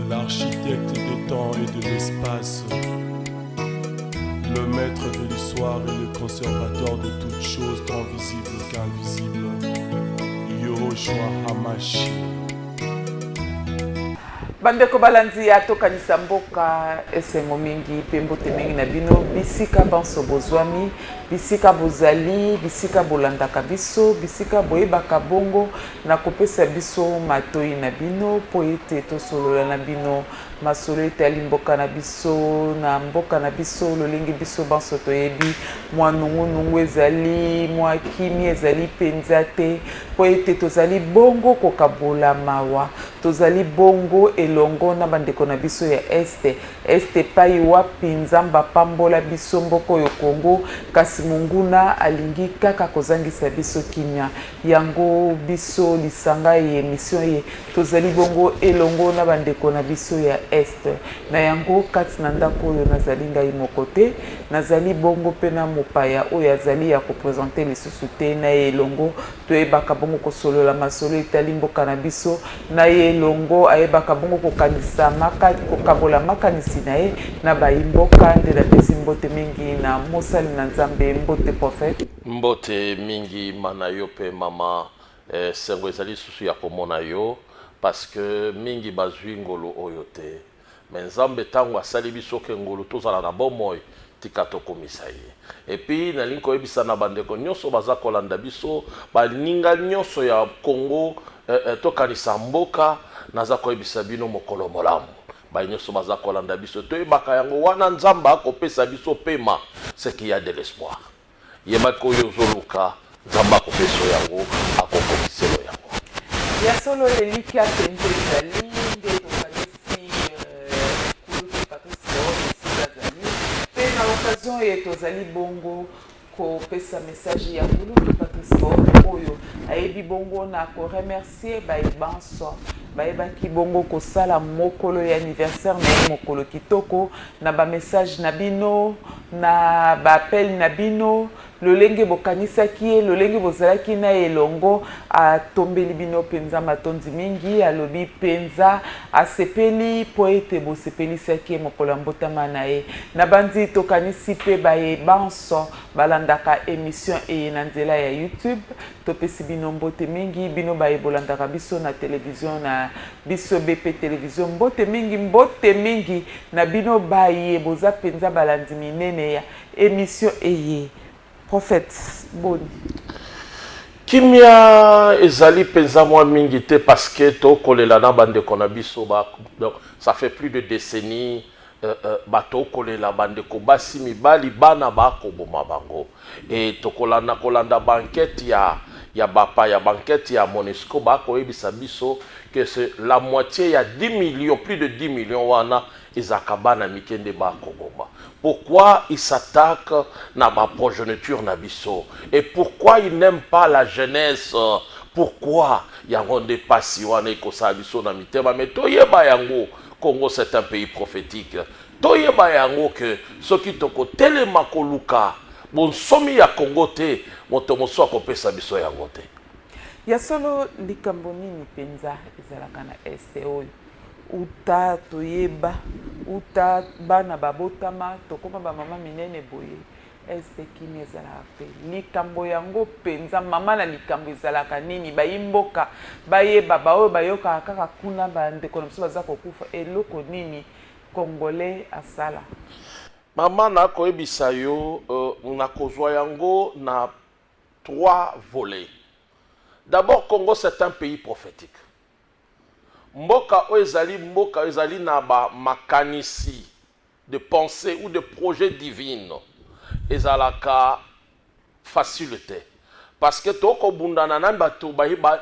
l'architecte des temps et de l'espace, le maître de l'histoire et le conservateur de toutes choses tant visibles qu'invisibles, Yoshua Hamashi. Bandeko balanzi ya tokanisa mboka esengo mingi pe mbote mingi na bino bisika banso bozwami bisika bozali bisika bolandaka biso bisika boyebaka bongo na kopesa biso matoi na bino po ete tosolola na bino masolo etali mboka na biso lolenge biso banso toyebi mwa nungu ezali mwa kimi ezali penza te po ete tozali bongo kokabola mawa tozali bongo elongo na bandeko na biso ya este pai wapi nzamba pambola biso mboko yo Kongo kasi munguna alingi kaka kozangisa biso kimia yango biso lisanga ye emission ye tozali bongo elongo na bandeko na biso ya este na yango kati na ndako oyo nazali ngai moko te nazali bongo pena mopaya oyo azali ya kopresente lisusu te na ye elongo toyebaka bongo kosolola masolo etali mboka na biso na ye elongo ayebaka bongo kokabola makanisi na ye na bayimboka nde napesi mbote mingi na mosali na nzambe mbote prophète mbote mingi mana yo pe mama sengo ezali susu ya komona yo parce que mingi bazwi ngolo oyo te mais nzambe tango asali biso ke ngolo tozala na bomoi tika tokomisa ye et puis nalingi koyebisa na bandeko nyonso baza kolanda biso baninga nyonso ya Congo tokanisa mboka naza koyebisa bino mokolo molamu nyonso baza kolanda biso toyebaka yango wana nzamba akopesa biso pema c'est qu'il y a de l'espoir yebaka oyo ozoluka nzamba akopesa yango akokomiselo yango ya solo eliki apenze ezali nde tokanisi kulutu patrice ezali mpe na occasion ye tozali bongo kopesa message ya kulutu patrice oyo ayebi bongo na koremercier bayebanso bayebaki bongo kosala mokolo ya anniversaire na ye mokolo kitoko na bamessage na bino na baapel na bino lolenge bokanisaki ye lolenge bozalaki na elongo atombeli bino penza matondi mingi alobi penza asepeli po ete bosepelisaki ye mokolo ya mbotama na ye na bandi tokanisi mpe bayebanso balandaka émission eye na nzela ya YouTube topesi bino mbote mingi bino bolandaka biso na télévision na biso BP télévision mbote mingi na bino baye boza penza balandi minene ya émission eye prophète boni kimia ezali penza mwa mingi te parce que tokolela na bandeko na biso donc ça fait plus de décennies batokolela bandeko basi mibali bana bakoboma bango et kolanda banquette ya bapa ya banquette ya Monesco bakoyebisa biso que c'est la moitié ya 10 millions plus de 10 millions wana ezakabana mikende bakoboma. Pourquoi il s'attaque na ma progéniture na biso et pourquoi il n'aime pas la jeunesse? Pourquoi yango nde pasi wana ekosala biso na mitema mais toyeba yango Congo c'est un pays prophétique. Toyeba yango que soki toko telema koluka bonsomi ya Congo te moto moso akopesa biso yango te. Ya solo likambo nini penza ezalaka na este oyo uta toyeba uta bana babotama tokoma bamama minene boye este kini ezalaka pe likambo yango penza mama na likambo ezalaka nini bayimboka bayeba baoyo bayokaka kaka kuna bandeko na biso baza kokufa eloko nini congolais asala mama na koyebisa yo na kozwa yango na 3 volets. D'abord, Congo c'est un pays prophétique. Mboka ezali na ba makanisi de pensée ou de projet divine ezalaka facilité parce que toko bundana na bato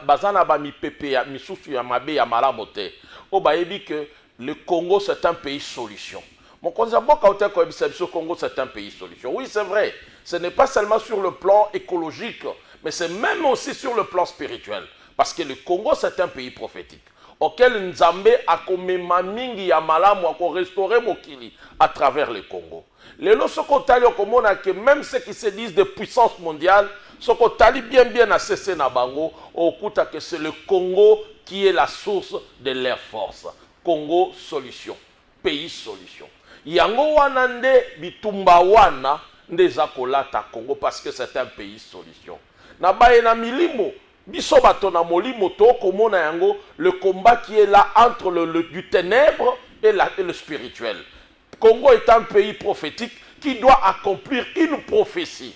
bazana ba mipepe ya misusu ya mabe ya malamu te o bayebi que le Congo c'est un pays solution. Mon konza mboka oteko ebisa biso Congo c'est un pays solution. Oui, c'est vrai. Ce n'est pas seulement sur le plan écologique, mais c'est même aussi sur le plan spirituel. Parce que le Congo, c'est un pays prophétique. Auquel Nzambe a komema mingi ya malamu a restauré Mokili à travers le Congo. Les lots sokotali okomona que même ceux qui se disent de puissance mondiale, sokotali bien à cessé na bango, okuta que c'est le Congo qui est la source de leur force. Congo solution, pays solution. Yango wana nde bitumba wana nde za kolata Congo parce que c'est un pays solution. Na baye na milimo biso bato na molimo to komona yango le combat qui est là entre du ténèbre et le spirituel. Congo est un pays prophétique qui doit accomplir une prophétie.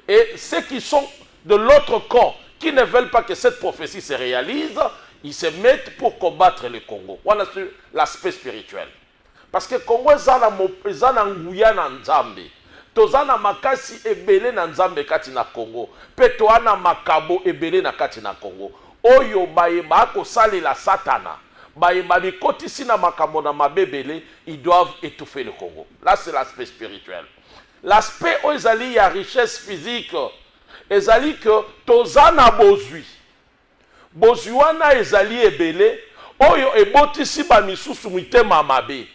Et ceux qui sont de l'autre camp, qui ne veulent pas que cette prophétie se réalise, ils se mettent pour combattre le Congo. Voilà l'aspect spirituel. Parce que le Congo est en Nguya na Nzambe. Tozana makasi ebele na Nzambe kati na Congo. Petoana makabo ebele na kati na Congo. Oyo bayeba ko sale la satana. Bayeba bikotisi na makambo na mabebele, ils doivent étouffer le Congo. Là c'est l'aspect spirituel. L'aspect où il y a richesse physique, ezali que tozana bozui. Bozuana ezali ebele, oyo ebotisi ba misusu mitema mabe.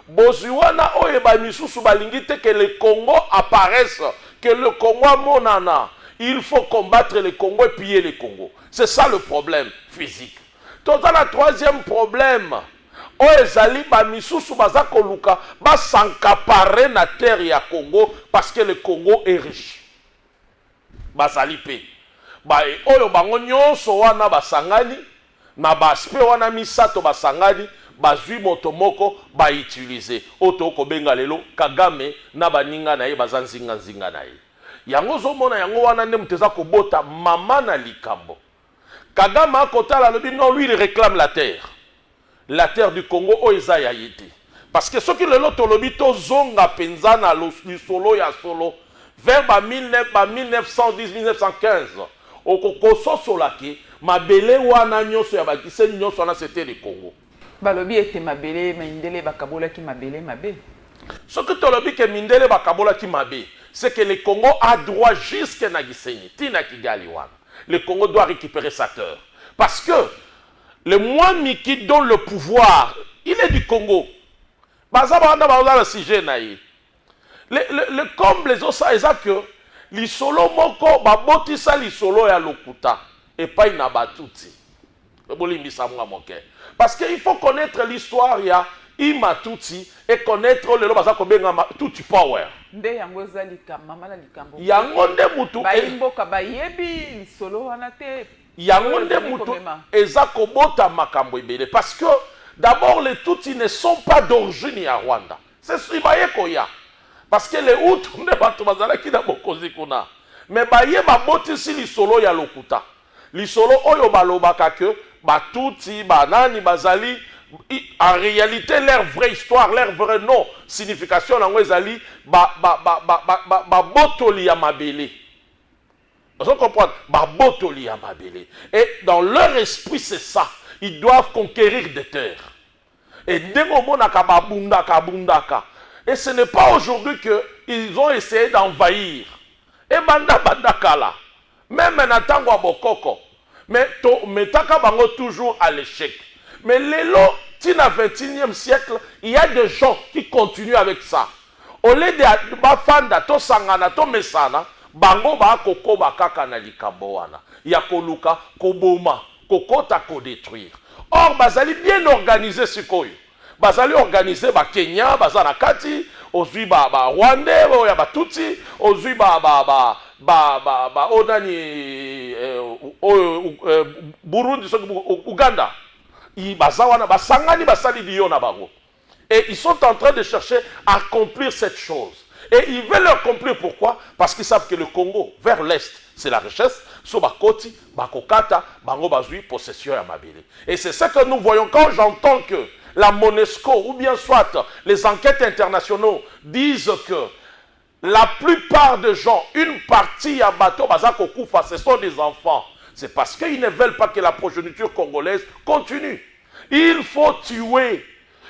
Bozuana oyo ba misusu balingite que le Congo apparaisse, que le Congo monana. Il faut combattre le Congo et piller le Congo. C'est ça le problème physique. Tozana troisième problème. Oyo ezali ba misusu baza koluka ba s'encaparer na terre ya Congo parce que le Congo est riche. Bazali pe. Ba oyo bango nyonso wana basangani na baspe wana misato basangani bazwi moto moko ba utiliser. Oto ko benga lelo Kagame na baninga na ye bazanzinga nzinga na ye. Yango zomona yango wana nde muteza kobota mama na likambo. Kagame akotala lobi non lui il réclame la terre. La terre du Congo oeza ya yete. Parce que ce qui le loto lobito zonga penzana lu solo ya solo vers 1910-1915 okokoso solaki mabele wana nyoso ya bakise nyoso na c'était le Congo. Balobi ete mabele mindele bakabola ki mabele mabe. Ce que tolobi ke mindele bakabola ki mabe, c'est que le Congo a droit jusque na Gisenyi, tina Kigali wana. Le Congo doit récupérer sa terre. Parce que le Mwami qui donne le pouvoir, il est du Congo. Le comble les osa est que l'isolo moko babotisa l'isolo ya lokuta et pas ina batuti. Parce qu'il faut connaître l'histoire ya imatuti et connaître le lobaza kobenga tuti power. Nde yango zalika mama la likambo. Yango nde mutu bayimboka bayebi l'isolo wana te. Yango nde mutu eza kobota makambo ebele parce que d'abord les Tutsis ne sont pas d'origine ya Rwanda. C'est ce baye koya. Parce que les Hutus ne bato bazalaki na bokozi kuna. Mais baye babotisi l'isolo ya lokuta. L'isolo oyo balobaka que Batutsi banani bazali en réalité leur vraie histoire, leur vrai nom, signification nango ezali botoli ya mabele. Vous comprenez? Botoli ya mabele. Et dans leur esprit c'est ça. Ils doivent conquérir des terres. Et dengomonaka babundaka bundaka. Et ce n'est pas aujourd'hui qu'ils ont essayé d'envahir. Et bandaka là. Même Natango Bokoko. Mais metaka bango toujours à l'échec. Mais lelo, tina 21e siècle, il y a des gens qui continuent avec ça. Au lieu de bafanda to sangana to mesana, bango ba koko bakaka na likambo wana. Ya koluka koboma, kokota ko détruire. Or bazali bien organisé sikoyo. Bazali organisé ba Kenya, bazana kati, ozui ba Rwanda, ya ba Tutsi, ozui onani Burundi, Uganda. Bazawana basangani basali diyo na bango. Et ils sont en train de chercher à accomplir cette chose. Et ils veulent l'accomplir pourquoi? Parce qu'ils savent que le Congo, vers l'est, c'est la richesse. So bakoti, bakokata, bango bazui, possession ya mabele. Et c'est ça que nous voyons quand j'entends que la MONUSCO, ou bien soit les enquêtes internationaux, disent que la plupart des gens, une partie à bateau, bazako koufa, ce sont des enfants. C'est parce qu'ils ne veulent pas que la progéniture congolaise continue. Il faut tuer.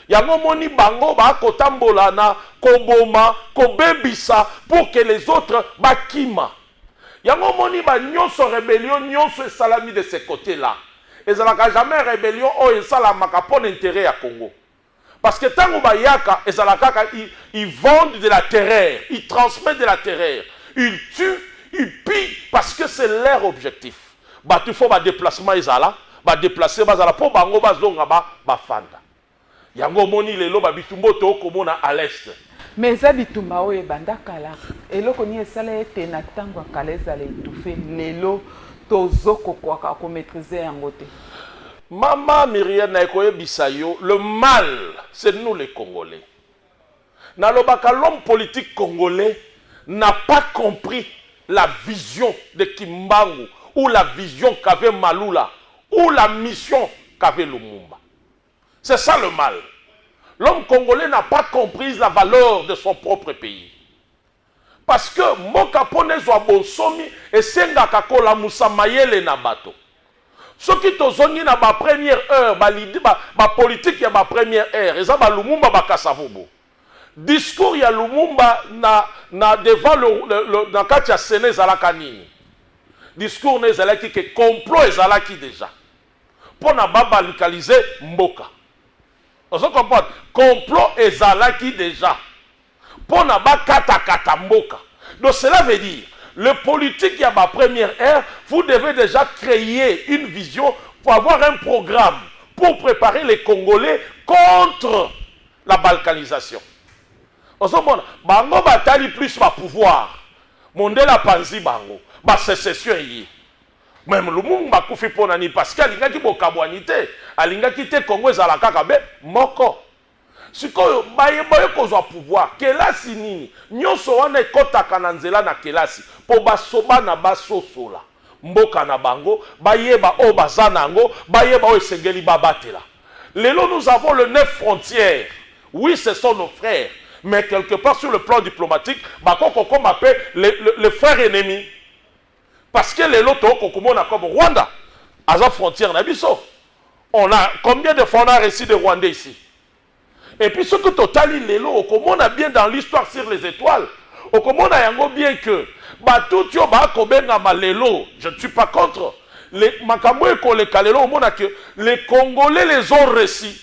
Yango moni bango ba kotambolana, koboma, kobebisa pour que les autres bakima. Yango moni ba nyonso rébellion, nyonso salami de ce côté-là. Et ça n'a jamais rébellion ou et salamaka pour l'intérêt à Congo. Parce que tant que yaka et salakaka ils vendent de la terreur, ils transmettent de la terreur, ils tuent, ils pillent parce que c'est leur objectif. Bah tu faut ba déplacement izala, ba déplacer bazala pour bango bazonga ba fanda. yango moni lelo ba bitumbo to komona à l'est. Mais eza bitumba oyo ebanda kala eloko nini esala ete na ntango ya kala ezala étouffé lelo tozokokwaka komaîtriser yango te. Mama Myriam Naikoye Bisayo, le mal, c'est nous les Congolais. Nalobaka, l'homme politique congolais n'a pas compris la vision de Kimbangu, ou la vision qu'avait Maloula, ou la mission qu'avait Lumumba. C'est ça le mal. L'homme congolais n'a pas compris la valeur de son propre pays. Parce que Mokapone Zwa Bonsomi et Senga Kakola Moussa Mayele Nabato. Ce qui tozongi na ba première heure, ba politique ya ba première heure, eza ba Lumumba ba Kasavubu. Discours ya Lumumba na devant le dans kati ya Séné ezalaka nini. Discours ne ezalaki ke complot ezalaki déjà. Pour na ba localiser mboka. On se comprend. Complot ezalaki déjà. Pour na ba kata mboka. Donc cela veut dire le politique qui a ma première ère, vous devez déjà créer une vision pour avoir un programme pour préparer les Congolais contre la balkanisation. On se demande, bango batali plus ma pouvoir. Mondela panzi bango, ba sécession yi. Même le monde ba kufi ponani parce qu'alinga ki bokabwanité, alinga ki te Congo ezalaka kabe moko. Sikoyo baye kozwa pouvoir kelasi nini nyonso wana ekotaka na nzela na kelasi po basoba na basosola mboka na bango bayeba o bazana nango bayeba o esengeli babatela. Lelo nous avons le 9 frontières. Oui, ce sont nos frères, mais quelque part sur le plan diplomatique bakoko comme appelle les frères ennemis. Parce que lelo to kokomona comme Rwanda à la frontière na biso. On a combien de fois on a réussi de Rwandais ici? Et puis ce que totali lelo, on a bien dans l'histoire sur les étoiles, on a yango bien que tout yo ba kobenga malelo, je ne suis pas contre. Les makambo ko le kalelo, on a que les Congolais les ont réussi.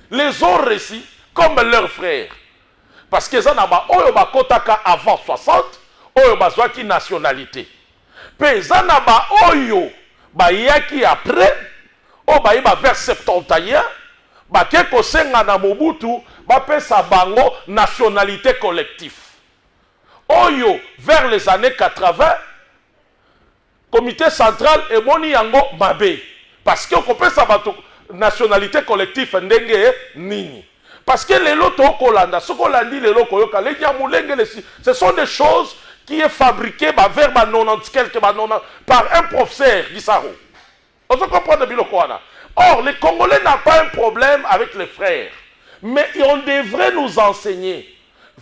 Les ont réussi comme leurs frères. Parce que ça n'a pas oyo ba kotaka avant 60, oyo ba zwaki nationalité. Pe ça n'a pas oyo ba yaki après, o ba iba vers 71. Bake kosenga na Mobutu bapesa bango nationalité collective. Oyo vers les années 80 comité central et moni yango mabe parce que kopesa bato nationalité collective ndenge nini parce que les loto kolanda ce kolandi les loko yoka les nyamulenge ce sont des choses qui est fabriquées vers 90 quelque par un professeur Gisaro. On se comprend de biloko wana. Or, les Congolais n'ont pas un problème avec les frères. Mais on devrait nous enseigner.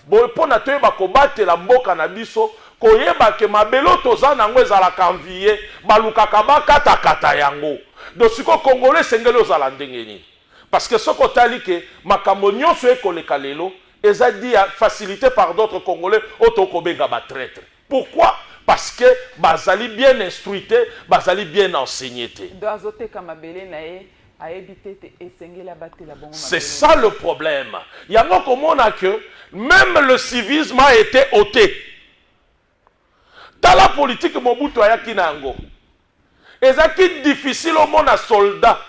Pour nous combattre la mboka na biso, koyeba ke mabelo toza nango ezalaka envier, balukaka bakata kata yango. Donc ce Congolais sengeli ozala ndenge nini. Parce que ce kotali ke makambo nyonso ekoleka lelo, eza dit facilité par d'autres Congolais otokobenga ba traître. Pourquoi? Parce que bazali bien instruité, bazali bien enseigné. C'est ça le problème. Il y a un comment que même le civisme a été ôté. Dans la politique Mobutu ayaki nango. Et c'est difficile au monde à soldat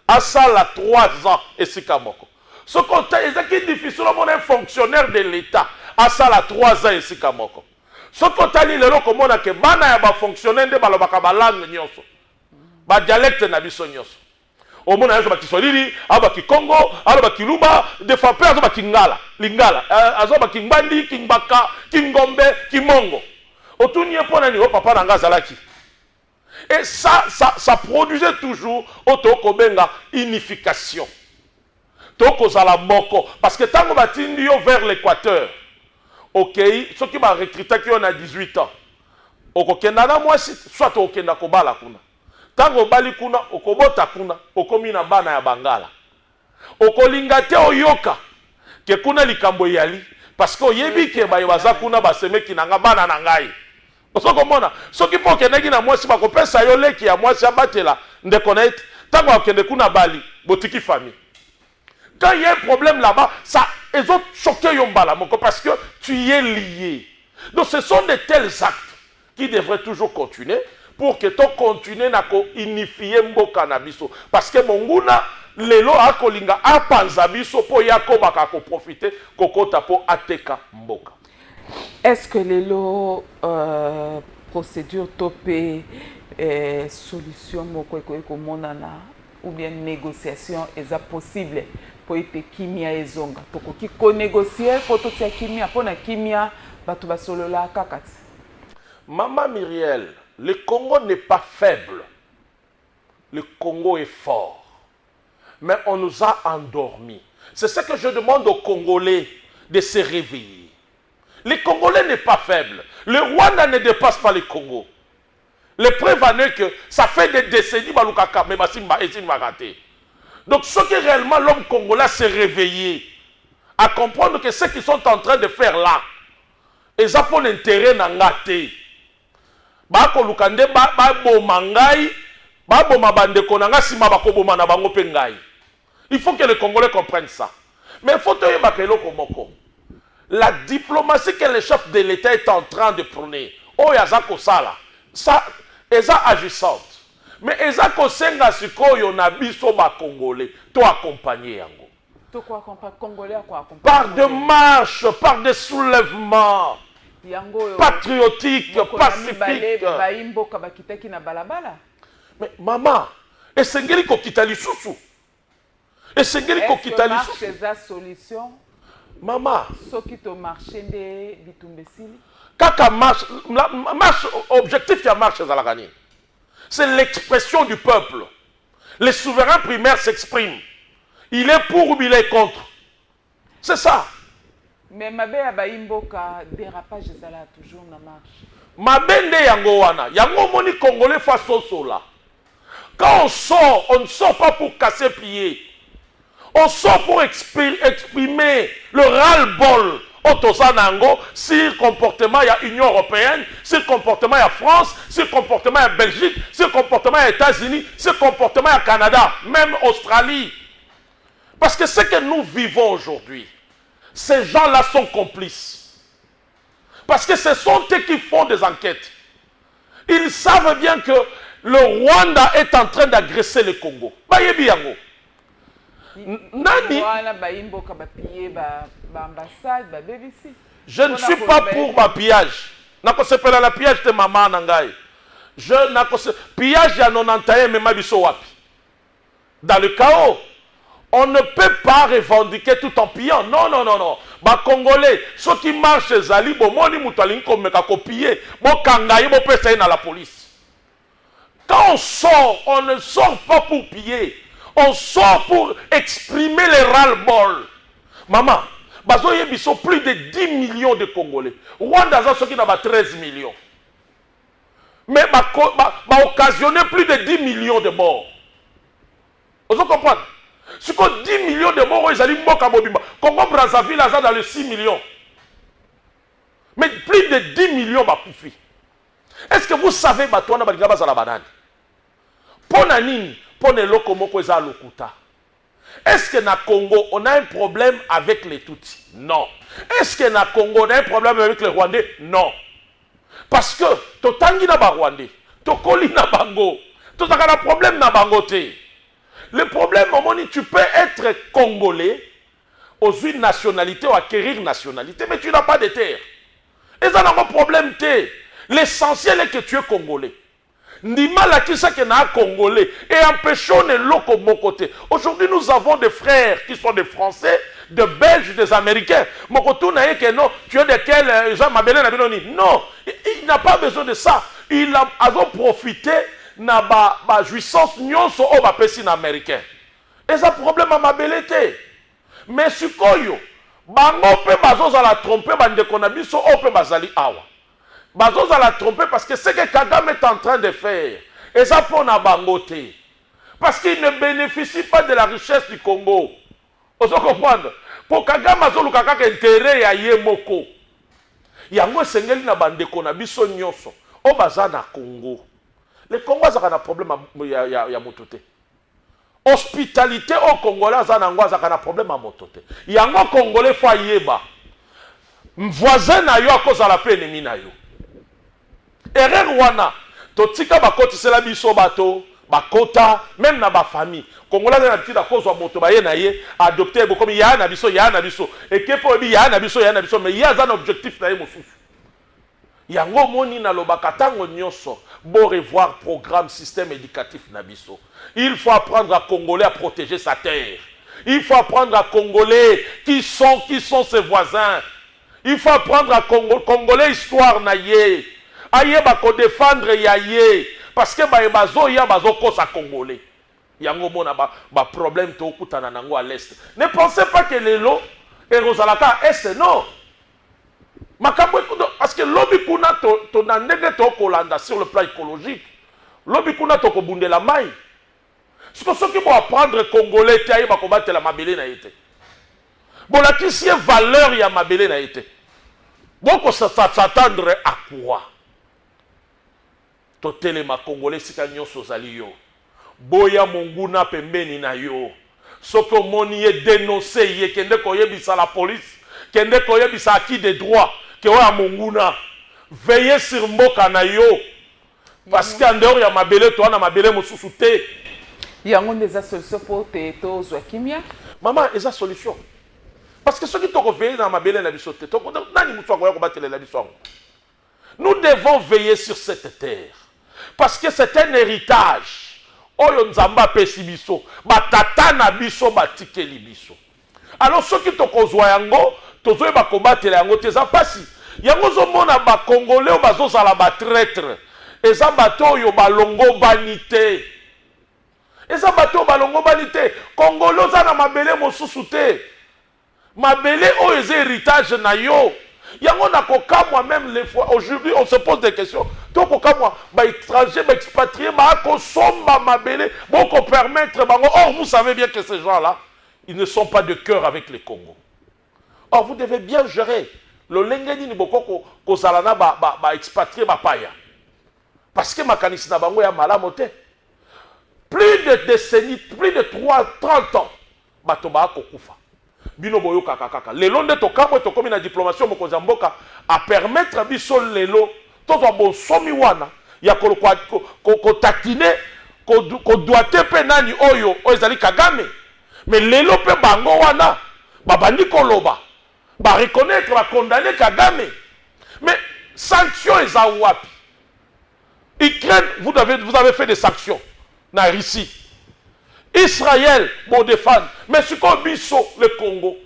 à ça la 3 ans et sikamoko. Ce côté est difficile au monde un fonctionnaire de l'État à ça la 3 ans et sikamoko. Ce kotali lelo komona ke bana ya ba fonctionnaire de balobaka ba langue nyonso. Ba dialecte na biso nyonso. Omona yazo ba Kiswahili, aba Kikongo, aba Kiluba, de fois pe azo ba Kingala, Lingala, azo ba Kingbandi, Kingbaka, Kingombe, Kimongo. Otunye pona ni o papa nanga zalaki. Et ça produisait toujours otokobenga unification. Toko zala moko parce que tango batindi yo vers l'équateur. Ok, ceux qui m'ont recruté qui ont 18 ans. Okokenda na mwasi soit okenda kobala kuna. Tango bali kuna okobota kuna okomi na bana ya bangala. Okolinga te oyoka ke kuna likambo yali parce que oyebi ke ba baza kuna basemeki nanga bana na ngai. Osokomona soki po keneki na mwasi bakopesa yo leki ya mwasi abatela ndeko na ete tango okende kuna bali botiki famille. Quand il y a un problème là-bas, ça, ils ont choqué Yombala parce que tu y es lié. Donc ce sont de tels actes qui devraient toujours continuer pour que tu continues à unifier mboka na biso. Parce que monguna, lelo akolinga apanza biso po yako baka ko profiter kokota po ateka mboka. Est-ce que lelo procédure topé solution moko eko monana ou bien négociation est possible pour ete kimia ezonga tokoki ko négocier pour tout ya kimia pour na kimia batu basolola kakati. Maman Myriel, le Congo n'est pas faible. Le Congo est fort. Mais on nous a endormis. C'est ce que je demande aux Congolais de se réveiller. Le Congolais n'est pas faible. Le Rwanda ne dépasse pas le Congo. Les preuves en est que ça fait des décennies mais donc ce que réellement l'homme congolais s'est réveillé à comprendre que ce qu'ils sont en train de faire là, ils ont pour l'intérêt dans l'intérêt. Il faut que les Congolais comprennent ça. Mais il faut que la diplomatie que le chef de l'État est en train de prôner, ça, est agissante. Mais eza kosenga sikoyo na biso ba Congolais, to accompagner yango. To quoi accompagner Congolais quoi accompagner? Par des marches, par des soulèvements patriotiques, pacifiques. Mais maman, esengeli ko kitali susu. Esengeli ko kitali susu. Est-ce que solution? Maman, ce qui te marché de bitumbesili. Kaka marche, marche objectif ya marche za la gagner. C'est l'expression du peuple. Les souverains primaires s'expriment. Il est pour ou il est contre. C'est ça. Mais Mabe Abaimboka, dérapage, ça là toujours na marche. Mabende yango wana. Yango moni Congolais face au sola. Quand on ne sort pas pour casser pied. On sort pour exprimer le ras-le-bol. Si le comportement il y a Union Européenne, si le comportement il y a France, si le comportement il y a Belgique, si le comportement il y a États-Unis, si le comportement il y a Canada, même Australie. Parce que ce que nous vivons aujourd'hui, ces gens-là sont complices. Parce que ce sont eux qui font des enquêtes. Ils savent bien que le Rwanda est en train d'agresser le Congo. Bayebi yango. Nani? Je ne suis pas pour ma pillage. Nakosepela la pillage de maman nangai. Je nakose pillage ya 91 mais mabiso wapi. Dans le chaos, on ne peut pas revendiquer tout en pillant. Non non non non. Ba Congolais, ceux qui marchent zali bo moni mutalingi komeka kopier, bo kangaye bo pesa na la police. Quand on sort, on ne sort pas pour piller. On sort pour exprimer les ras-le-bol. Maman, ils sont plus de 10 millions de Congolais. Rwanda, ceux qui n'ont pas 13 millions. Mais ils occasionné plus de 10 millions de morts. Vous comprenez? Si 10 millions de morts, ils allaient Mboka Mobimba. Congo Brazzaville, ils sont dans les 6 millions. Mais plus de 10 millions, est-ce que vous savez que vous avez la banane? Pour Nanini, est-ce que na Congo, on a un problème avec les Tutsis? Non. Est-ce que na Congo, on a un problème avec les Rwandais? Non. Parce que, totangi na ba Rwandais, tokoli na bango, totaka na problème na bangote. Le problème, tu peux être Congolais, aux une nationalité ou acquérir nationalité, mais tu n'as pas de terre. Et ça n'a pas de problème. L'essentiel est que tu es Congolais. Ndimala qui na Congolais et empêchons les locaux de mon côté. Aujourd'hui, nous avons des frères qui sont des Français, des Belges, des Américains. Mon côté, que non, tu es de quel Jean Mabélé non, il n'a pas besoin de ça. Il a profité de la jouissance nyonso au bapesi américain. Et ça problème à Mabélé. Mais si koyo, bango pe bazos à la tromper, bande konabiso ope bazali awa. Bazos à la tromper parce que ce que Kagame est en train de faire, et ça pour na bangote. Parce qu'il ne bénéficie pas de la richesse du Congo. Vous comprenez? Pour Kagame, Azolu Kaka intérêt ya yemoko. Yango sengeli na bande konabiso nyonso. O baza na Congo. Le Congo a un problème ya motote. Hospitalité au Congolais a un problème à motote. Yango Congolais fa yeba. Voisin na yo a cause à la peine ennemi na yo. Erreur wana totika bakotisela biso bato bakota même na ba famille Congolais na petit cause wa moto baye na ye adopter bokomi ya na biso ekepo bi ya na biso mais ya za objectif na ye mosusu yango moni na lobaka tango nyonso bo revoir programme système éducatif na biso. Il faut apprendre à Congolais à protéger sa terre. Il faut apprendre à Congolais qui sont ses voisins. Il faut apprendre à Congolais histoire na ye. Aye ba ko défendre ya ye parce que ba bazo ya bazo ko sa Congolais. Yango mona ba problème to kutana nango à l'est. Ne pensez pas que les lots et Rosalaka est non. Parce que lobby kuna to na ndenge to kolanda sur le plan écologique. Lobby kuna to ko bundela mai. C'est pour ça qu'il faut apprendre Congolais qui aille combattre la mabélé na été. Bon, la qui valeur ya mabélé na été. Bon, qu'on s'attendre à quoi? Totele ma Congolais si kanyo sozali yo. Boya monguna pembeni na yo. Soko moni ye dénoncer ye kende koye bisa la police, kende koye bisa acquis des droits, ke wa monguna. Veillez sur mboka na yo. Parce qu'en dehors ya mabélé to na mabélé mosusu te. Yango des solutions pour to zo kimia. Maman, eza solution. Parce que ceux qui t'ont veillé dans ma belle la bisote, nous devons veiller sur cette terre. Parce que c'est un héritage. Oyo nzamba pesi biso, batata na biso batikeli biso. Alors ceux qui t'ont kozwa yango, tozo ba combattre yango teza pasi. Yango zo mona ba congolais o bazo sala ba traître. Eza bato yo balongo banité. Eza bato balongo banité. Congolais za na mabele mosusu te. Mabele o eza héritage na yo. Yango na kokamwa même les fois aujourd'hui on se pose des questions. Donc kokamwa ba étranger ba expatrié ba ko somba mabele bon ko permettre bango. Or vous savez bien que ces gens-là ils ne sont pas de cœur avec les Congo. Or vous devez bien gérer le lengeni ni boko ko salana ba expatrié ba paya. Parce que makanisi na bango ya malamote. Plus de décennies, plus de 30 ans, bato ba kokufa. Bino boyo kaka. Lelo nde tokamwe tokomi na diplomatie mokonzi mboka a permettre biso lelo tozo bonsomi wana ya ko tatine ko doite pe nani oyo ezali Kagame. Mais lelo pe bango wana babandi koloba ba reconnaître ba condamner Kagame. Mais sanctions eza wapi? Ukraine, vous avez fait des sanctions na Russie. Israël, bon défendre. Mais ce qu'on biso, le Congo,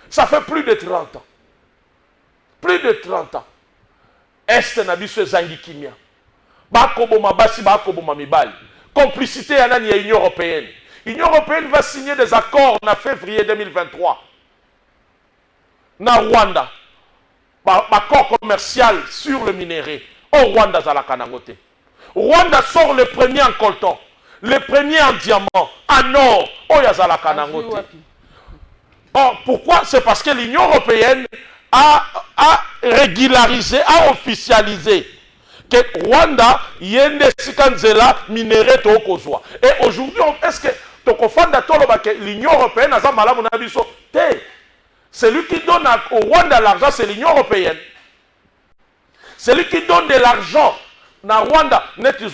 ça fait plus de 30 ans. Plus de 30 ans. Est na biso zangi kimia. Bakobo mabasi, bakobo mamibali. Complicité à l'Union européenne. L'Union européenne va signer des accords en février 2023. Na Rwanda. Accord commercial sur le minerai. Au Rwanda, Zalakanangote. Rwanda sort le premier en coltan. Le premier en diamant, en or, Or, pourquoi? C'est parce que l'Union européenne a régularisé, a officialisé que Rwanda yende sikanzela minéré to kozwa. Et aujourd'hui, est-ce que l'Union européenne a malamu na biso? Celui qui donne au Rwanda l'argent, c'est l'Union européenne. Celui qui donne de l'argent na Rwanda, neti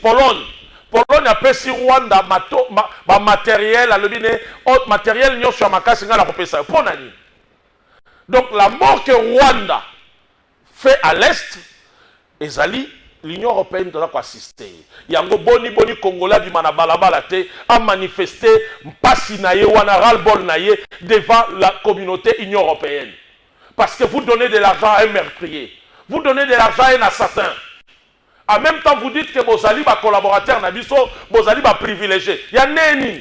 Pologne. Pologne a payé Rwanda matériel, matériel n'y a sur ma casse, donc la mort que Rwanda fait à l'est, ezali l'Union européenne doit assister. Yango boni Congolais bi manabalabala te a manifesté mpasi naye wana ras-le-bol naye devant la communauté Union européenne. Parce que vous donnez de l'argent à un meurtrier, vous donnez de l'argent à un assassin. En même temps, vous dites que Bozali va collaborateur, Bozali va privilégié. Il y a neni.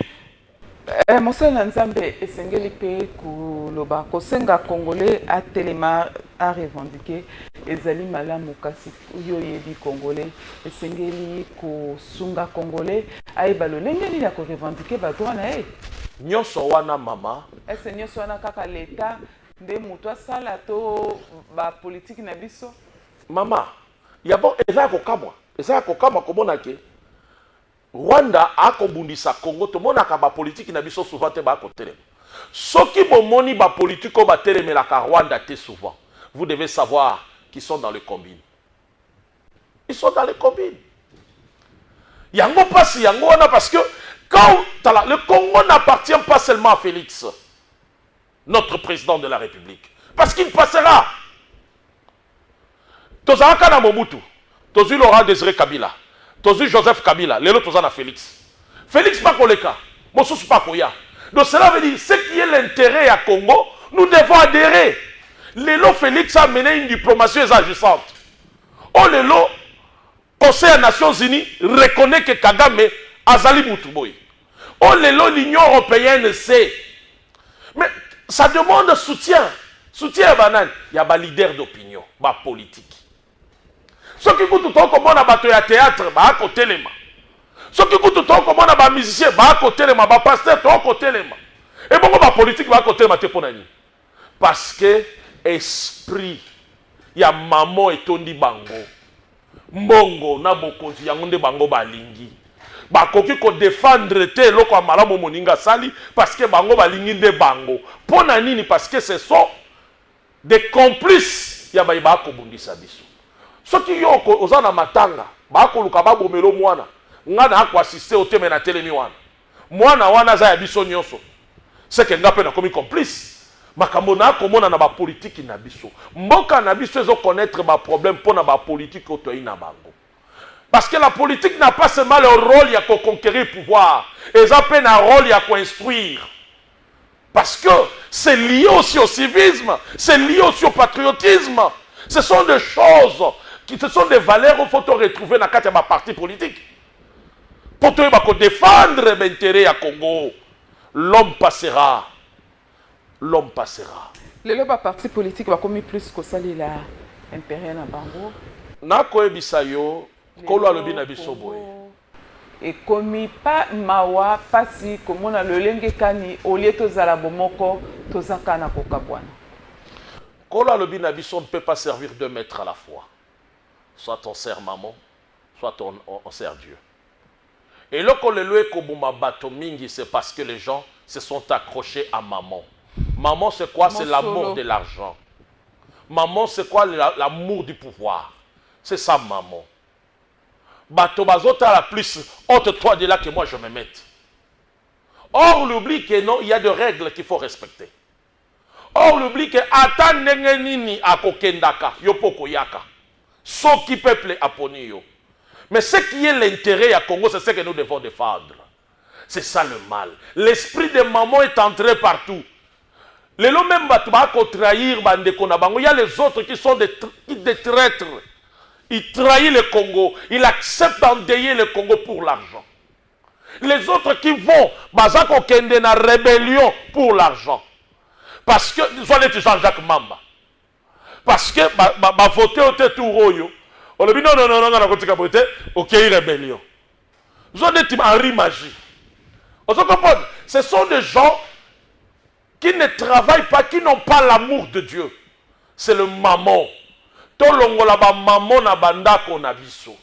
Monsieur Nanzambe, Esengeli Pe Kuloba, Kosenga Congolais a tellement à revendiquer. Ezali Malamu Kasi Yoyebi Congolais, Esengeli Kosunga Congolais, Aïbalo Lengeli a revendiqué Badouana. Nyonso wana mama. Est-ce que nyonso wana kaka l'État de Moutoua Salato, ba politique nabiso? Mama. Yabo eza kokamwa komona ke Rwanda akobundisa Congo to mona ka ba politique na biso souvent te ba kotelema. Soki bomoni ba politique ko ba telemela ka Rwanda te souvent. Vous devez savoir qu'ils sont dans le combine. Ils sont dans le combine. Yango passe yango wana parce que quand le Congo n'appartient pas seulement à Félix, notre président de la République, parce qu'il passera. Tozalaka na Mobutu, tozu Laurent Désiré Kabila, tozu Joseph Kabila, lelo tozana Félix. Félix pas koleka, mosusu pas koya. Donc cela veut dire ce qui est l'intérêt à Congo, nous devons adhérer. Lelo Félix a mené une diplomatie agissante. Oh lelo Conseil des Nations Unies reconnaît que Kagame azali Mutuboy. Oh lelo l'Union européenne sait. Mais ça demande soutien. Soutien banane, il y a des leaders d'opinion, des politiques. Ceux qui écoutent tout comme on a battu à théâtre, bah à côté les mains. Ceux qui écoutent tout comme on a des musiciens, bah à côté les mains, bah pasteur, à côté les mains. Et bon, bah politique, bah à côté les mains, parce que esprit, il y a maman et Tony Bango. Mbongo, na bokonzi, yangonde Bango balingi. Bah koki ko défendre te loko amalamu moninga sali, parce que Bango balingi de Bango. Pour nani, parce que ce sont des complices, il y a ba ko bundisa biso. Soki yoko ozana matanga bako luka babomelo mwana ngana akwa assisté au teme na telemi wana mwana wana za ya biso nyonso c'est que ngape na komi complice makambo na komona na ba politique na biso mboka na biso ezo connaître ba problème pona ba politique otoyi na bango parce que la politique n'a pas seulement le rôle ya conquérir pouvoir eza pe na rôle ya instruire parce que c'est lié aussi au civisme c'est lié aussi au patriotisme ce sont des choses ce sont des valeurs qu'il faut retrouver dans le parti politique. Pour défendre l'intérêt à Congo, l'homme passera. L'homme passera. Le parti politique va commis plus que ça, l'intérêt à Bango. Nako ebisayo, kolo alobi na biso boy. Et commis pas mawa, pas si, comme on a le lenge kani, au lieu de zalabomoko, tozaka na kokabwana. Kolo alobi na biso, on ne peut pas servir deux maîtres à la fois. Soit on sert maman, soit on sert Dieu. Et là, quand le loué kobuma bato mingi, c'est parce que les gens se sont accrochés à maman. Maman, c'est quoi? C'est l'amour de l'argent. Maman, c'est quoi? L'amour du pouvoir. C'est ça, maman. Bato bazota la plus haute toi de là que moi je me mette. Or, l'oubli que non, il y a des règles qu'il faut respecter. Or, l'oubli que ata ndengenini akokendaka, yopoko yaka. Soki peuple aponio. Mais ce qui est l'intérêt à Congo, c'est ce que nous devons défendre. C'est ça le mal. L'esprit de maman est entré partout. Les lots même batubako trahir bandeko na bango. Il y a les autres qui sont des traîtres. Ils trahissent le Congo. Ils acceptent d'endeuiller le Congo pour l'argent. Les autres qui vont bazako kende na rébellion pour l'argent. Parce que soit les Jean-Jacques Mamba. Parce que ma voté au Tétouroyo. On a dit non, on a continué à voter. Ok, rébellion. Ils ont dit Henri Magie. On se comprend. Ce sont des gens qui ne travaillent pas, qui n'ont pas l'amour de Dieu. C'est le maman. Tolongola ba maman na bandako na biso.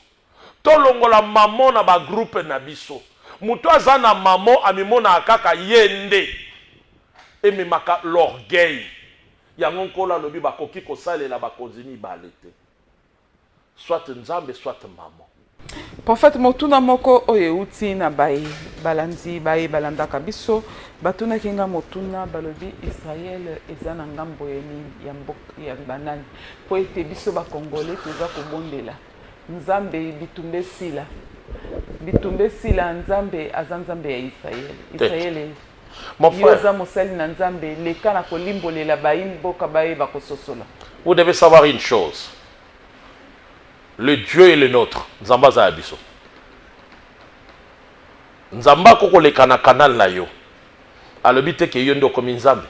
Tolongola maman na ba groupe na biso. Muto azana maman amimona akaka yende. Et memaka l'orgueil. Yangon kola lobi bakoki kosalela bakozini balete. Soit nzambe soit maman. Prophète motuna moko oye uti na bae balandi bae balanda kabiso batuna kinga motuna balobi Israël ezana ngambo ya mboka ya banani po ete biso ba congolais toza kobondela nzambe bitumbe sila nzambe azanzambe ya Israël Israël mon frère, vous devez savoir une chose. Le Dieu est le nôtre. Nzamba za abiso. Nzamba koko le kanal na yo. Alobite ke yondo comme nzambe.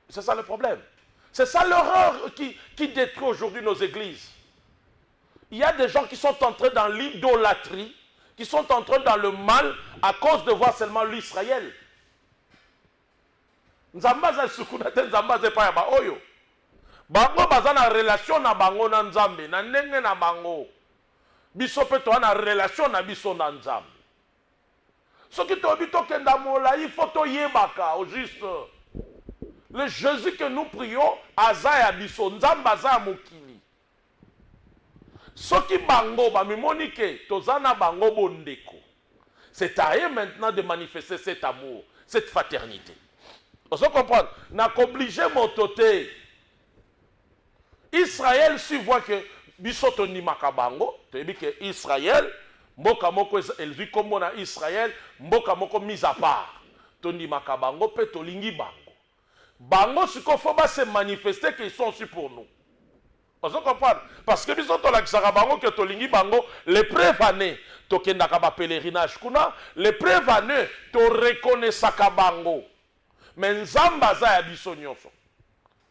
C'est ça le problème. C'est ça l'horreur qui détruit aujourd'hui nos églises. Il y a des gens qui sont entrés dans l'idolâtrie, qui sont entrés dans le mal à cause de voir seulement l'Israël. Nzamba za sukunate nzamba ze pa ya ba oyo. Bango baza na relation na bango na nzambe, na ndenge na bango. Biso pe to na relation na biso na nzambe. Soki to bito kenda mola, il faut to yebaka au juste. Le Jésus que nous prions, aza ya biso, nzamba za mokili. Soki bango bamimoni ke tozana bango bondeko. C'est à eux maintenant de manifester cet amour, cette fraternité. Vous comprenez? N'a qu'obligé mon toté. Israël si voit que bisoto ni makabango, tu dis que Israël, mboka moko elvi comme na Israël, mboka moko mise à part. Toni makabango pe tolingi bango. Bango siko faut pas se manifester qu'ils sont aussi pour nous. Vous comprenez? Parce que bisoto la bango que tolingi bango, les prévanés, tokendaka ba pèlerinage kuna, les prévanés to reconnaissaka bango. Mais nzamba za ya biso nyonso.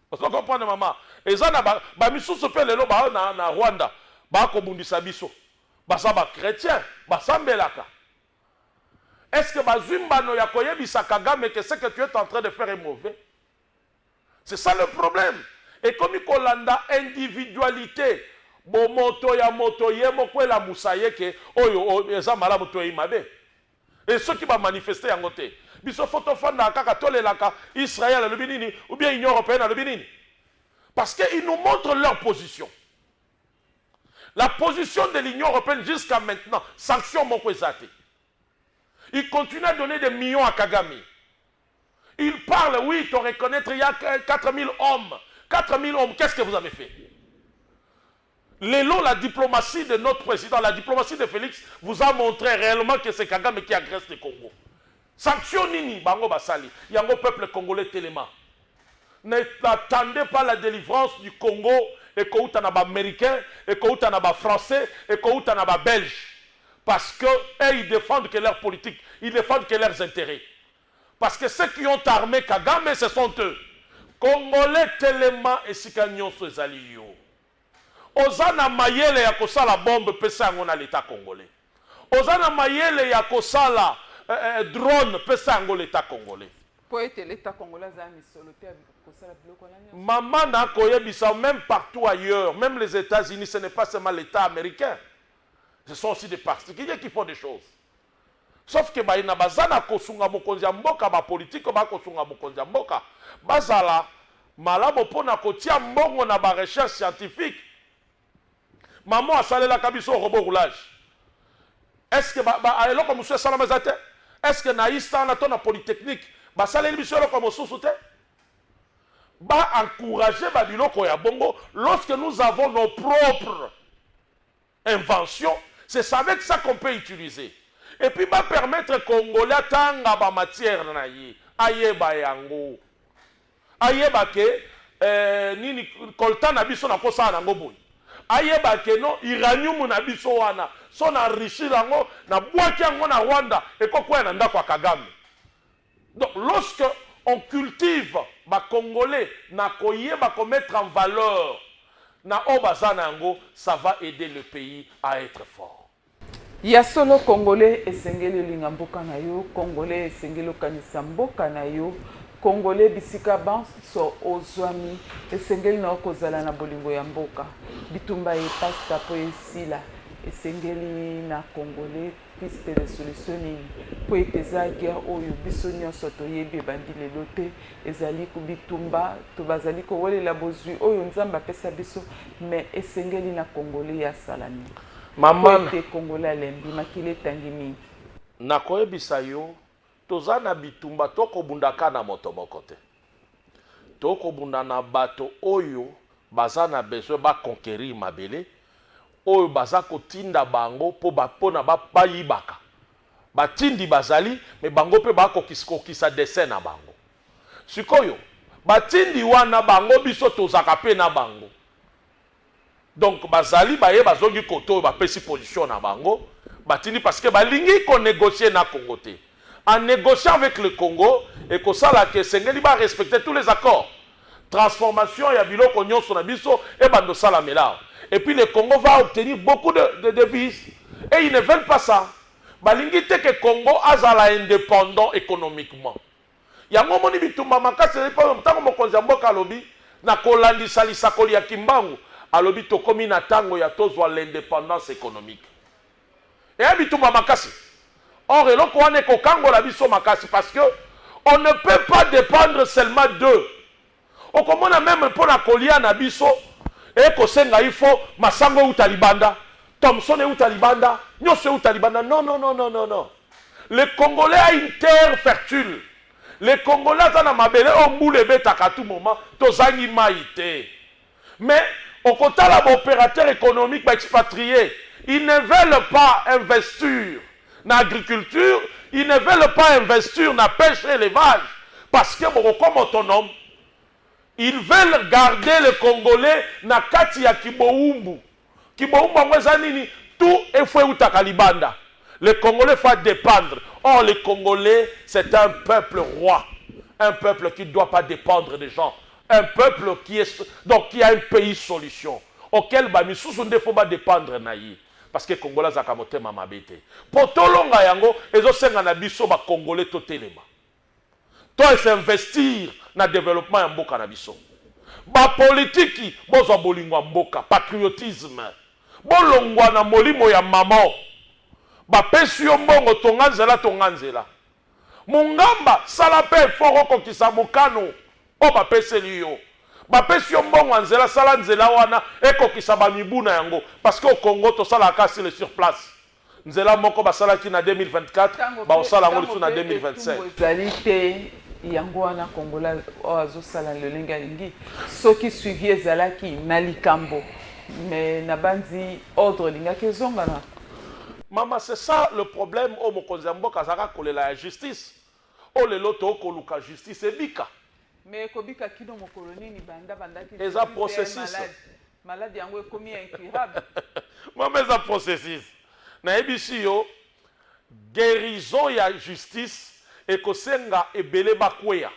Vous comprenez maman? Eza na ba misusu pe lelo ba na Rwanda, ba ko bundisa biso. Ba sa ba chrétien, ba sambelaka. Est-ce que bazumbano ya koyebisa Kagame que ce que tu es en train de faire est mauvais? C'est ça le problème. Et comme il kolanda individualité, bo moto ya moto yemo kwela musaye ke oyo eza malamu to imabe. Et ceux qui va manifester en côté. Biso photo fanda kaka tolelaka Israël le binini ou bien Union européenne le binini. Parce qu'ils nous montrent leur position. La position de l'Union européenne jusqu'à maintenant, sanction mon kwezate. Ils continuent à donner des millions à Kagame. Ils parlent, oui, te reconnaître, il y a 4000 hommes. 4000 hommes, qu'est-ce que vous avez fait? La diplomatie de notre président, la diplomatie de Félix, vous a montré réellement que c'est Kagame qui agresse le Congo. Sanction nini, bango basali. Yango peuple congolais tellement. N'attendez pas la délivrance du Congo et qu'on a un américain, et qu'on a un français, et qu'on a un belge. Parce que ils défendent que leur politique, ils défendent que leurs intérêts. Parce que ceux qui ont armé Kagame, ce sont eux. Congolais tellement et Sikanyon Sozaliyo. Ozana mayele ya kosala bombe pesa ngona l'état congolais. Ozana mayele ya kosala drone pesa ngona l'état congolais. Poète l'état congolais a mis solo te kosala biloko na nyo. Maman na koyebisa même partout ailleurs, même les États-Unis, ce n'est pas seulement l'état américain. Ce sont aussi des particuliers qui font des choses. Sauf que baina bazana kosunga mokonzi ya mboka ba politique ba kosunga mokonzi ya mboka. Bazala malabo pona kotia mbongo na ba recherche scientifique. Maman a salé la kabiso robot roulage. Est-ce que eloko monsieur salama zate? Est-ce que naïsta na tona polytechnique ba salé biso eloko mosusu te? Ba encourager ba biloko ya bongo lorsque nous avons nos propres inventions, c'est avec ça qu'on peut utiliser. Et puis va permettre Congolais tanga ba matière na yi ayeba yango. Ayeba ke nini kolta na biso na kosa na ngoboy. Ayeba ke no iranium na biso wana so na richi lango na bwaki yango na Rwanda et kokwa na ndako Kagame. Donc lorsque on cultive ba Congolais na koyeba ko mettre en valeur na obazana yango, ça va aider le pays à être fort. Ya solo Congolais esengeli lingamboka na yo, Congolais esengeli kanisa mboka na yo, Congolais bisika banso ozwami esengeli na okozala na bolingo ya mboka. Bitumba e pasta po esila esengeli na Congolais piste de solution nini po eteza guerre oyo biso nyonso toyebi ebandi lelo te ezali kubitumba to bazali ko wolela bozwi oyo nzamba pesa biso mais esengeli na Congolais ya salani. Maman te Congolais lembi makile tangimi na koyebisa yo tozana bitumba tokobundaka na moto moko te. Tokobunda na bato oyo bazana besoin ba conquérir mabele oyo baza kotinda bango po bapona bayibaka. Batindi bazali me bango pe bakokisa dessin na bango. Sikoyo batindi wana bango biso tozaka pe na bango. Donc bazali baye bazongi koto ba pesi position na bango batini parce que balingi ko négocier na Congo te. En négociant avec le Congo et ko sala ke sengeli ba respecter tous les accords. Transformation ya biloko nyonso na biso et bando sala mela. Et puis le Congo va obtenir beaucoup de devises et ils ne veulent pas ça. Balingi te que Congo azala indépendant économiquement. Yango moni bitumba makasi pas tango mokonzi mboka lobi na kolandisa lisakoli ya Kimbangu. Alobi tokomi na tango ya tozwa l'indépendance économique. Et bitumba makasi. Or eloko wane ko kangola biso makasi parce que on ne peut pas dépendre seulement d'eux. On commande même pour la colia na biso, Et kosenga il faut masango ou talibanda, Thompson ou talibanda, nyose ou talibanda. Non, non, non, non, non, non. Le Congolais a une terre fertile. Les Congolais ont mabele au moule beta à tout moment, tozangi maïté. Mais au côté de l'opérateur économique expatrié, ils ne veulent pas investir dans l'agriculture, ils ne veulent pas investir dans la pêche et l'élevage parce que comme autonome, ils veulent garder les Congolais dans kati ya Kiboumbu. Kiboumbu mwezanini tout est fait ou takalibanda. Les Congolais faut dépendre. Or les Congolais c'est un peuple roi, un peuple qui ne doit pas dépendre des gens. Un peuple qui a un pays solution, auquel Bamisusu ne faut pas dépendre naïe. Parce que les Congolais ont kamote mamabete. Pour tout le monde, ils ont senga na biso ba Congolais totelema. Toi s'investir dans le développement en boka na biso. Ba politique, bozo bolingwa mboka, patriotisme. Bolongwa na molimo ya maman. Ba pesi yo mbongo tonganzela. Mungamba sala pe foro kokisa mokano. O bapeseli yo bapesi yo mbongo nzela sala nzela wana ekokisa bamibuna yango parce que au Congo tosala kasi le sur place nzela moko basalaki na 2024 baosala yango lisu na 2025 ezali te yango wana Kongola azosala lolenge alingi soki suivi ezalaki na likambo mais na bandi ordre lingaki ezongana. Mama, c'est ça le problème au mokonzi ya mboka azaka kolela ya justice o lelo tokoluka justice ebika. Mais kobika kino mokoloni ni banda ki eza processus malade yango ekomi incurable. Mama eza processus na ebisi yo guérison ya justice ekosenga ebele bakweya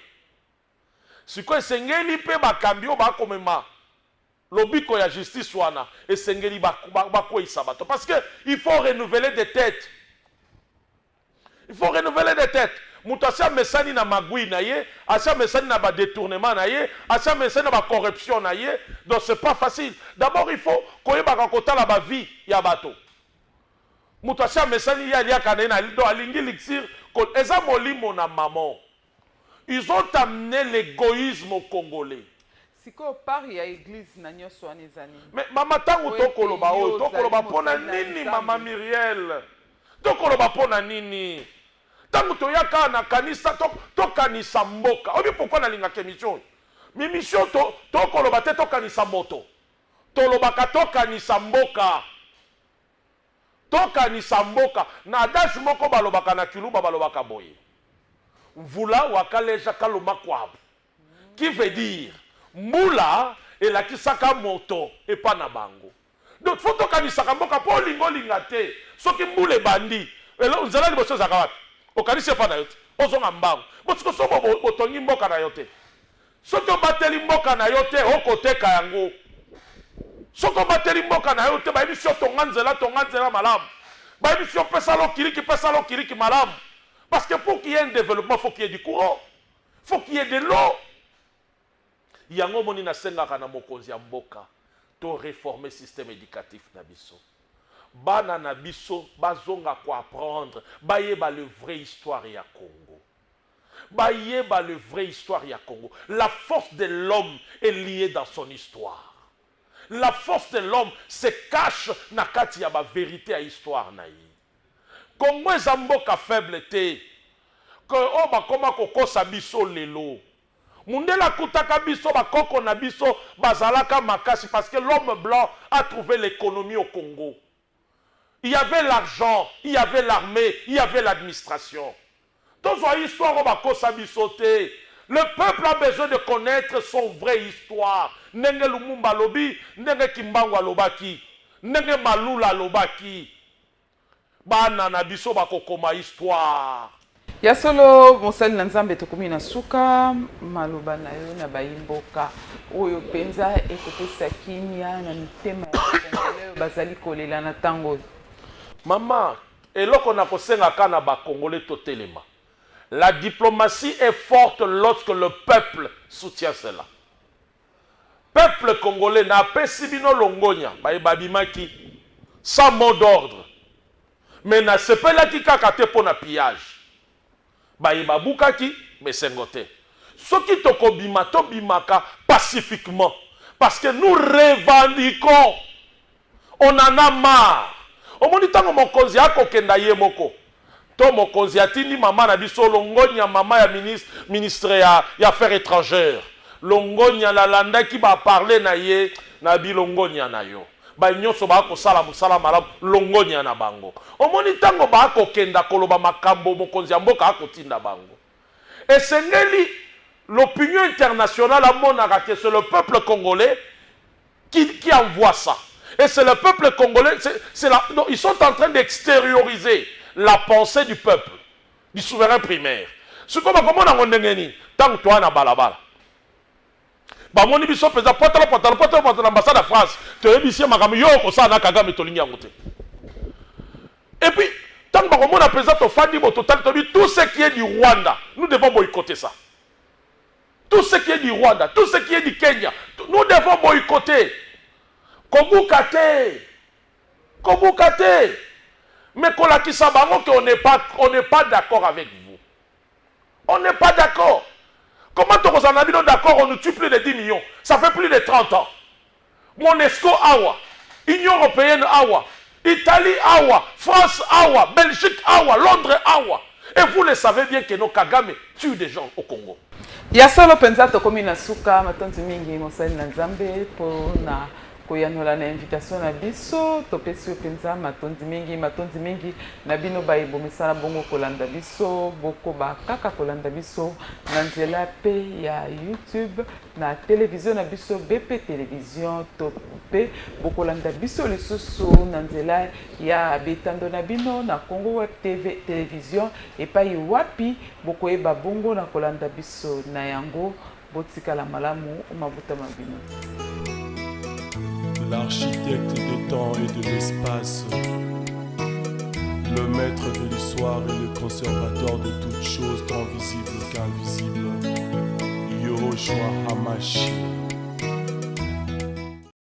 siko esengeli pe bakambi o bakomema lobiko ya justice wana esengeli bakweyisa bato parce que il faut renouveler des têtes. Il faut renouveler des têtes. Mutasia mesani na magui na ye, asia mesani na ba détournement na ye, asia mesani na ba corruption na ye, donc c'est pas facile. D'abord il faut koyeba kakota la ba vie ya bato. Mutasia mesani ya lia kana na lido alingi lixir ko eza molimo na maman. Ils ont amené l'égoïsme au Congolais. Siko pari ya église na nyoso anezani. Mais mama tangu tokoloba pona nini mama Miriel? Tokoloba pona nini? Tangu toyaka na kanisa tokanisa mboka. Obi pourquoi na linga kemission? Mi mission tokoloba te tokanisa moto. Tolobaka tokanisa mboka. Tokanisa mboka. Na adage moko balobaka na kiluba balobaka boye. Vula wakaleja kaloma kwabu. Qui veut dire mbula elakisaka moto epa na bango. Donc faut tokanisa mboka po lingo lingate. Soki mbule bandi. Elo nzela liboso zaka wapi? Okanisi pa na yote. Ozonga mbango. Botiko sobo botongi mboka na yote. Soki bateli mboka na yote okoteka yango. Soki bateli mboka na yote ba emission tonganzela malamu. Ba emission pesalo kiriki malamu. Parce que pour qu'il y ait un développement, il faut qu'il y ait du courant. Il faut qu'il y ait de l'eau. Yango moni na senga kana mokonzi ya mboka to réformer système éducatif na biso. Bana na biso bazonga ko apprendre, bayeba le vrai histoire ya Congo. Bayeba le vrai histoire ya Congo. La force de l'homme est liée dans son histoire. La force de l'homme se cache na kati ya ba vérité ya histoire na yi. Congo eza mboka faible te. Que o bakoma kokosa biso lelo. Mundela kutaka biso bakoko na biso bazalaka makasi parce que l'homme blanc a trouvé l'économie au Congo. Il y avait l'argent, il y avait l'armée, il y avait l'administration. Dans une histoire au bakosa biso te. Le peuple a besoin de connaître son vraie histoire. Nenge Lumumba lobi, nenge Kimbangu lobaki, nenge Malula lobaki. Bana na biso bakokoma histoire. Ya solo mosali na nzambe tokomi na suka maloba na yo na bayimboka oyo penza ekopesa kimia na mitema ya Congolais bazali kolela na tango. Mama, eloko na kosenga kana ba Congolais totelema. La diplomatie est forte lorsque le peuple soutient cela. Peuple congolais na pesi bino longonya babimaki sans mot d'ordre. Mais na sepelaki kaka te pona pillage. Baïba boukaki, mais sengote. Ce qui tokobima, tobimaka pacifiquement. Parce que nous revendiquons. On en a marre. Au moment où mon konzi a kokenda ye moko. To mon konzi a tini maman na biso longonya maman ya ministre ya affaires étrangères. Longonya la landa qui va parler na ye na bi longonya na yo. Ba nyonso ba ko sala musala malamu longonya na bango. Au moment où ba kokenda koloba makambo mon konzi mboka akotinda bango. Et sengeli l'opinion internationale a monaka que c'est le peuple congolais qui envoie ça. Et c'est le peuple congolais, non, ils sont en train d'extérioriser la pensée du peuple, du souverain primaire. Ce qu'on va comment on a dit, tant que toi na balabala. Bah mon ibiso pesa potala l'ambassade de France. Tu es ici makami yo ko sa na Kagame tolingi ngote. Et puis tant que on a présenté au Fadi total tout ce qui est du Rwanda, nous devons boycotter ça. Tout ce qui est du Rwanda, tout ce qui est du Kenya, nous devons boycotter. Kobukate. Mais on n'est pas d'accord avec vous. On n'est pas d'accord. Comment on en a dit d'accord, on ne tue plus de 10 millions. Ça fait plus de 30 ans. Monesco Awa, Union Européenne Awa, Italie Awa, France Awa, Belgique Awa, Londres Awa. Et vous le savez bien que nos Kagame tuent des gens au Congo. Ya solo penza tokomi na suka matonzi mingi mosali na Nzambe pona koyanola na invitation na biso topesi yo penza matondi mingi na bino bayibomisana bongo kolanda biso boko bakaka kolanda biso na nzela pe ya YouTube na télévision na biso BP télévision tope bokolanda biso lisusu na nzela ya betando na bino na Congo Web TV télévision epai wapi bokoyeba bongo na kolanda biso na yango botikala malamu mabuta mabino. L'architecte des temps et de l'espace, le maître de l'histoire et le conservateur de toutes choses tant visibles qu'invisibles, Yahushua HaMashiach.